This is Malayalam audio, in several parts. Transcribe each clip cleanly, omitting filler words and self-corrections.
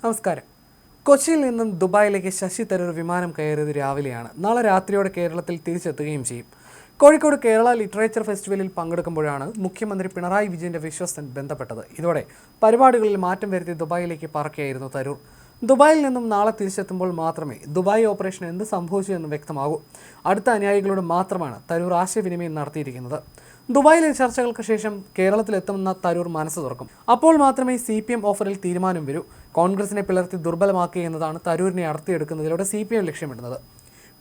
നമസ്കാരം. കൊച്ചിയിൽ നിന്നും ദുബായിലേക്ക് ശശി തരൂർ വിമാനം കയറിയത് രാവിലെയാണ്. നാളെ രാത്രിയോടെ കേരളത്തിൽ തിരിച്ചെത്തുകയും ചെയ്യും. കോഴിക്കോട് കേരള ലിറ്ററേച്ചർ ഫെസ്റ്റിവലിൽ പങ്കെടുക്കുമ്പോഴാണ് മുഖ്യമന്ത്രി പിണറായി വിജയന്റെ വിശ്വസ്തൻ ബന്ധപ്പെട്ടത്. ഇതോടെ പരിപാടികളിൽ മാറ്റം വരുത്തി ദുബായിലേക്ക് പറക്കുകയായിരുന്നു തരൂർ. ദുബായിൽ നിന്നും നാളെ തിരിച്ചെത്തുമ്പോൾ മാത്രമേ ദുബായ് ഓപ്പറേഷൻ എന്ത് സംഭവിച്ചു എന്ന് വ്യക്തമാകൂ. അടുത്ത അനുയായികളോട് മാത്രമാണ് തരൂർ ആശയവിനിമയം നടത്തിയിരിക്കുന്നത്. ദുബായിലെ ചർച്ചകൾക്ക് ശേഷം കേരളത്തിലെത്തുമെന്ന തരൂർ മനസ്സ് തുറക്കും. അപ്പോൾ മാത്രമേ CPM ഓഫറിൽ തീരുമാനം വരൂ. കോൺഗ്രസിനെ പിളർത്തി ദുർബലമാക്കുക എന്നതാണ് തരൂരിനെ അടർത്തിയെടുക്കുന്നതിലൂടെ CPM ലക്ഷ്യമിടുന്നത്.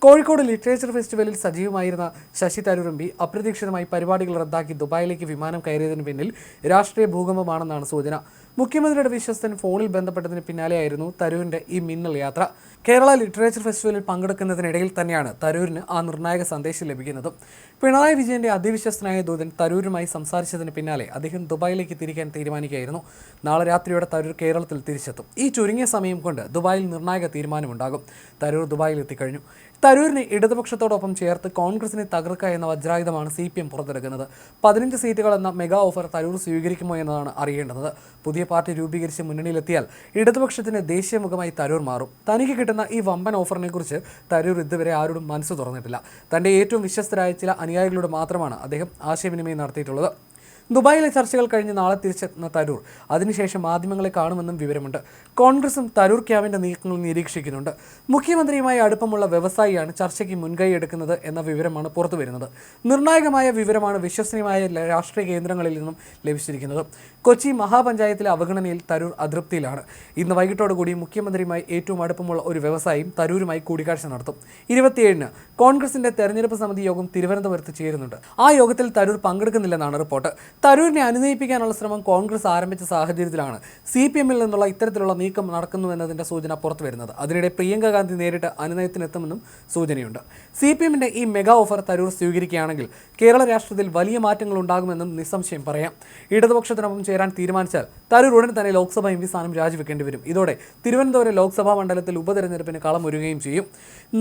കോഴിക്കോട് ലിറ്ററേച്ചർ ഫെസ്റ്റിവലിൽ സജീവമായിരുന്ന ശശി തരൂർ MP അപ്രതീക്ഷിതമായി പരിപാടികൾ റദ്ദാക്കി ദുബായിലേക്ക് വിമാനം കയറിയതിന് പിന്നിൽ രാഷ്ട്രീയ ഭൂകമ്പമാണെന്നാണ് സൂചന. മുഖ്യമന്ത്രിയുടെ വിശ്വസ്തൻ ഫോണിൽ ബന്ധപ്പെട്ടതിന് പിന്നാലെയായിരുന്നു തരൂരിന്റെ ഈ മിന്നൽ യാത്ര. കേരള ലിറ്ററേച്ചർ ഫെസ്റ്റിവലിൽ പങ്കെടുക്കുന്നതിനിടയിൽ തന്നെയാണ് തരൂരിന് ആ നിർണായക സന്ദേശം ലഭിക്കുന്നത്. പിണറായി വിജയന്റെ അതിവിശ്വസ്തനായ ദൂതൻ തരൂരുമായി സംസാരിച്ചതിന് പിന്നാലെ അദ്ദേഹം ദുബായിലേക്ക് തിരിക്കാൻ തീരുമാനിക്കുകയായിരുന്നു. നാളെ രാത്രിയോടെ തരൂർ കേരളത്തിൽ തിരിച്ചെത്തും. ഈ ചുരുങ്ങിയ സമയം കൊണ്ട് ദുബായിൽ നിർണായക തീരുമാനമുണ്ടാകും. തരൂർ ദുബായിൽ എത്തിക്കഴിഞ്ഞു. തരൂരിനെ ഇടതുപക്ഷത്തോടൊപ്പം ചേർത്ത് കോൺഗ്രസിനെ തകർക്കുക എന്ന വജ്രായുധമാണ് CPM പുറത്തെടുക്കുന്നത്. 15 സീറ്റുകൾ എന്ന മെഗാ ഓഫർ തരൂർ സ്വീകരിക്കുമോ എന്നതാണ് അറിയേണ്ടത്. പുതിയ പാർട്ടി രൂപീകരിച്ച് മുന്നണിയിലെത്തിയാൽ ഇടതുപക്ഷത്തിന് ദേശീയ മുഖമായി തരൂർ മാറും. തനിക്ക് കിട്ടുന്ന ഈ വമ്പൻ ഓഫറിനെ കുറിച്ച് തരൂർ ഇതുവരെ ആരോടും മനസ്സ് തുറന്നിട്ടില്ല. തൻ്റെ ഏറ്റവും വിശ്വസ്തരായ ചില അനുയായികളോട് മാത്രമാണ് അദ്ദേഹം ആശയവിനിമയം നടത്തിയിട്ടുള്ളത്. ദുബായിലെ ചർച്ചകൾ കഴിഞ്ഞ് നാളെ തിരിച്ചെത്തുന്ന തരൂർ അതിനുശേഷം മാധ്യമങ്ങളെ കാണുമെന്നും വിവരമുണ്ട്. കോൺഗ്രസും തരൂർ ക്യാമ്പിന്റെ നീക്കങ്ങൾ നിരീക്ഷിക്കുന്നുണ്ട്. മുഖ്യമന്ത്രിയുമായി അടുപ്പമുള്ള വ്യവസായിയാണ് ചർച്ചയ്ക്ക് മുൻകൈ എടുക്കുന്നത് എന്ന വിവരമാണ് പുറത്തുവരുന്നത്. നിർണായകമായ വിവരമാണ് വിശ്വസനീയമായ രാഷ്ട്രീയ കേന്ദ്രങ്ങളിൽ നിന്നും ലഭിച്ചിരിക്കുന്നത്. കൊച്ചി മഹാപഞ്ചായത്തിലെ അവഗണനയിൽ തരൂർ അതൃപ്തിയിലാണ്. ഇന്ന് വൈകിട്ടോടുകൂടി മുഖ്യമന്ത്രിയുമായി ഏറ്റവും അടുപ്പമുള്ള ഒരു വ്യവസായിയും തരൂരുമായി കൂടിക്കാഴ്ച നടത്തും. 27-ന് കോൺഗ്രസിന്റെ തെരഞ്ഞെടുപ്പ് സമിതി യോഗം തിരുവനന്തപുരത്ത് ചേരുന്നുണ്ട്. ആ യോഗത്തിൽ തരൂർ പങ്കെടുക്കുന്നില്ലെന്നാണ് റിപ്പോർട്ട്. തരൂരിനെ അനുനയിപ്പിക്കാനുള്ള ശ്രമം കോൺഗ്രസ് ആരംഭിച്ച സാഹചര്യത്തിലാണ് CPMൽ നിന്നുള്ള ഇത്തരത്തിലുള്ള നീക്കം നടക്കുന്നുവെന്നതിന്റെ സൂചന പുറത്തുവരുന്നത്. അതിനിടെ പ്രിയങ്ക ഗാന്ധി നേരിട്ട് അനുനയത്തിനെത്തുമെന്നും സൂചനയുണ്ട്. CPMന്റെ ഈ മെഗാ ഓഫർ തരൂർ സ്വീകരിക്കുകയാണെങ്കിൽ കേരള രാഷ്ട്രീയത്തിൽ വലിയ മാറ്റങ്ങൾ ഉണ്ടാകുമെന്നും നിസ്സംശയം പറയാം. ഇടതുപക്ഷത്തിനൊപ്പം ചേരാൻ തീരുമാനിച്ചാൽ തരൂർ ഉടൻ തന്നെ ലോക്സഭ MP സ്ഥാനം രാജിവെക്കേണ്ടി വരും. ഇതോടെ തിരുവനന്തപുരം ലോക്സഭാ മണ്ഡലത്തിൽ ഉപതെരഞ്ഞെടുപ്പിന് കളമൊരുങ്ങുകയും ചെയ്യും.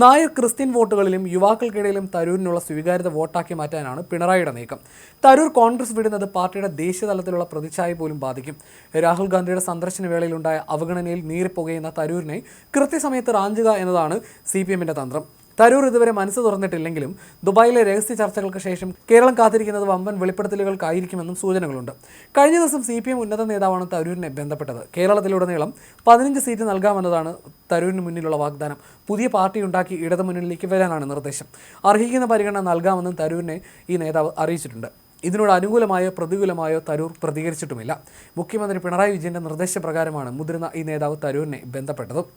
നായർ ക്രിസ്ത്യൻ വോട്ടുകളിലും യുവാക്കൾക്കിടയിലും തരൂരിനുള്ള സ്വീകാര്യത വോട്ടാക്കി മാറ്റാനാണ് പിണറായിയുടെ നീക്കം. തരൂർ കോൺഗ്രസ് വിടുന്നത് പാർട്ടിയുടെ ദേശീയ തലത്തിലുള്ള പ്രതിച്ഛായ പോലും ബാധിക്കും. രാഹുൽ ഗാന്ധിയുടെ സന്ദർശന വേളയിലുണ്ടായ അവഗണനയിൽ നീറിപ്പോകുന്ന തരൂരിനെ കൃത്യസമയത്ത് റാഞ്ചുക എന്നതാണ് CPMന്റെ തന്ത്രം. തരൂർ ഇതുവരെ മനസ്സ് തുറന്നിട്ടില്ലെങ്കിലും ദുബായിലെ രഹസ്യ ചർച്ചകൾക്ക് ശേഷം കേരളം കാത്തിരിക്കുന്നത് വമ്പൻ വെളിപ്പെടുത്തലുകൾക്കായിരിക്കുമെന്നും സൂചനകളുണ്ട്. കഴിഞ്ഞ ദിവസം CPM ഉന്നത നേതാവാണ് തരൂരിനെ ബന്ധപ്പെട്ടത്. കേരളത്തിലുടനീളം 15 സീറ്റ് നൽകാമെന്നതാണ് തരൂരിന് മുന്നിലുള്ള വാഗ്ദാനം. പുതിയ പാർട്ടി ഉണ്ടാക്കി ഇടതുമുന്നണിയിലേക്ക് വരാനാണ് നിർദ്ദേശം. അർഹിക്കുന്ന പരിഗണന നൽകാമെന്നും തരൂരിനെ ഈ നേതാവ് അറിയിച്ചിട്ടുണ്ട്. ഇതിനോട് അനുകൂലമായോ പ്രതികൂലമായോ തരൂർ പ്രതികരിച്ചിട്ടുമില്ല. മുഖ്യമന്ത്രി പിണറായി വിജയന്റെ നിർദ്ദേശപ്രകാരമാണ് മുതിർന്ന ഈ നേതാവ് തരൂരിനെ ബന്ധപ്പെട്ടത്.